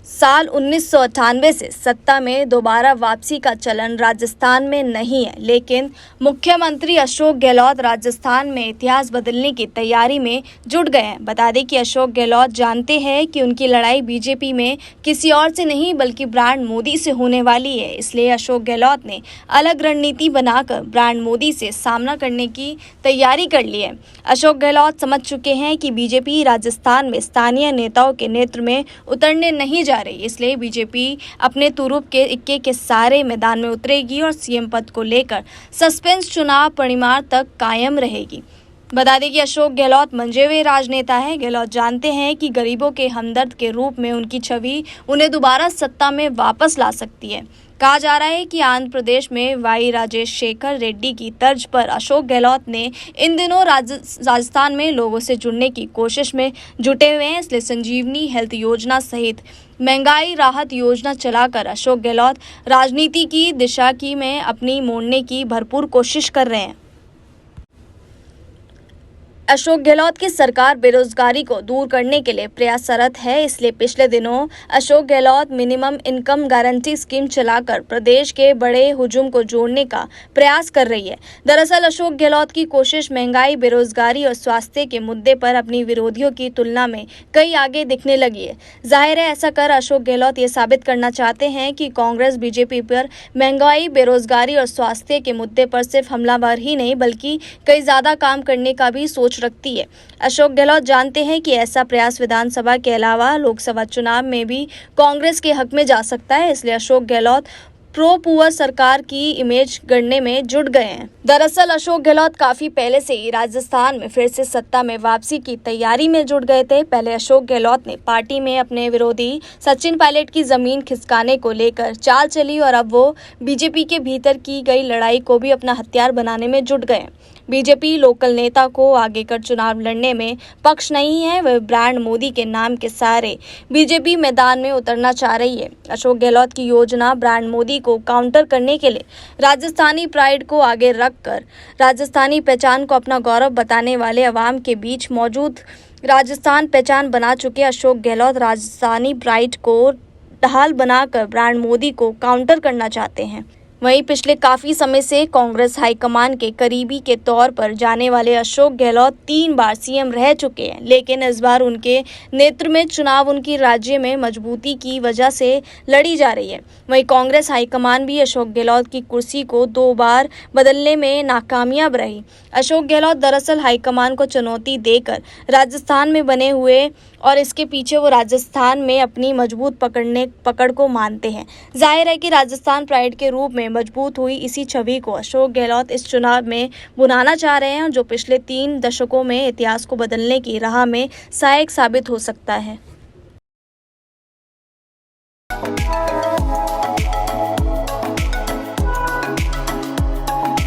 साल 1998 से सत्ता में दोबारा वापसी का चलन राजस्थान में नहीं है, लेकिन मुख्यमंत्री अशोक गहलोत राजस्थान में इतिहास बदलने की तैयारी में जुट गए हैं। बता दें कि अशोक गहलोत जानते हैं कि उनकी लड़ाई बीजेपी में किसी और से नहीं बल्कि ब्रांड मोदी से होने वाली है। इसलिए अशोक गहलोत ने अलग रणनीति बनाकर ब्रांड मोदी से सामना करने की तैयारी कर ली है। अशोक गहलोत समझ चुके हैं कि बीजेपी राजस्थान में स्थानीय नेताओं के नेतृत्व में उतरने नहीं जा रही, इसलिए बीजेपी अपने तुरुप के इक्के के सारे मैदान में उतरेगी और सीएम पद को लेकर सस्पेंस चुनाव परिणाम तक कायम रहेगी। बता दें कि अशोक गहलोत मंजे हुए राजनेता है। गहलोत जानते हैं कि गरीबों के हमदर्द के रूप में उनकी छवि उन्हें दोबारा सत्ता में वापस ला सकती है। कहा जा रहा है कि आंध्र प्रदेश में वाई राजशेखर रेड्डी की तर्ज पर अशोक गहलोत ने इन दिनों राजस्थान में लोगों से जुड़ने की कोशिश में जुटे हुए हैं। इसलिए संजीवनी हेल्थ योजना सहित महंगाई राहत योजना चलाकर अशोक गहलोत राजनीति की दिशा की में अपनी मोड़ने की भरपूर कोशिश कर रहे हैं। अशोक गहलोत की सरकार बेरोजगारी को दूर करने के लिए प्रयासरत है। इसलिए पिछले दिनों Ashok Gehlot minimum income guarantee scheme चलाकर प्रदेश के बड़े हुजूम को जोड़ने का प्रयास कर रही है। दरअसल अशोक गहलोत की कोशिश महंगाई, बेरोजगारी और स्वास्थ्य के मुद्दे पर अपनी विरोधियों की तुलना में कई आगे दिखने लगी है। जाहिर है ऐसा कर अशोक गहलोत ये साबित करना चाहते हैं कि कांग्रेस बीजेपी पर महंगाई, बेरोजगारी और स्वास्थ्य के मुद्दे पर सिर्फ हमलावर ही नहीं बल्कि कई ज्यादा काम करने का भी सोच रखती है। अशोक गहलोत जानते हैं कि ऐसा प्रयास विधानसभा के अलावा लोकसभा चुनाव में भी कांग्रेस के हक में जा सकता है। इसलिए अशोक गहलोत प्रो पुअर सरकार की इमेज गढ़ने में जुट गए हैं। दरअसल अशोक गहलोत काफी पहले से ही राजस्थान में फिर से सत्ता में वापसी की तैयारी में जुट गए थे। पहले अशोक गहलोत ने पार्टी में अपने विरोधी सचिन पायलट की जमीन खिसकाने को लेकर चाल चली और अब वो बीजेपी के भीतर की गई लड़ाई को भी अपना हथियार बनाने में जुट गए। बीजेपी लोकल नेता को आगे कर चुनाव लड़ने में पक्ष नहीं है। वह ब्रांड मोदी के नाम के सहारे बीजेपी मैदान में उतरना चाह रही है। अशोक गहलोत की योजना ब्रांड मोदी को काउंटर करने के लिए राजस्थानी प्राइड को आगे रखकर राजस्थानी पहचान को अपना गौरव बताने वाले अवाम के बीच मौजूद राजस्थान पहचान बना चुके अशोक गहलोत राजस्थानी प्राइड को ढाल बनाकर ब्रांड मोदी को काउंटर करना चाहते हैं। वहीं पिछले काफी समय से कांग्रेस हाईकमान के करीबी के तौर पर जाने वाले अशोक गहलोत 3 बार सीएम रह चुके हैं, लेकिन इस बार उनके नेतृत्व में चुनाव उनकी राज्य में मजबूती की वजह से लड़ी जा रही है। वहीं कांग्रेस हाईकमान भी अशोक गहलोत की कुर्सी को 2 बार बदलने में नाकामयाब रही। अशोक गहलोत दरअसल हाईकमान को चुनौती देकर राजस्थान में बने हुए और इसके पीछे वो राजस्थान में अपनी मजबूत पकड़ को मानते हैं। जाहिर है कि राजस्थान प्राइड के रूप में मजबूत हुई इसी छवि को अशोक गहलोत इस चुनाव में बुनाना चाह रहे हैं, जो पिछले 3 दशकों में इतिहास को बदलने की राह में सहायक साबित हो सकता है।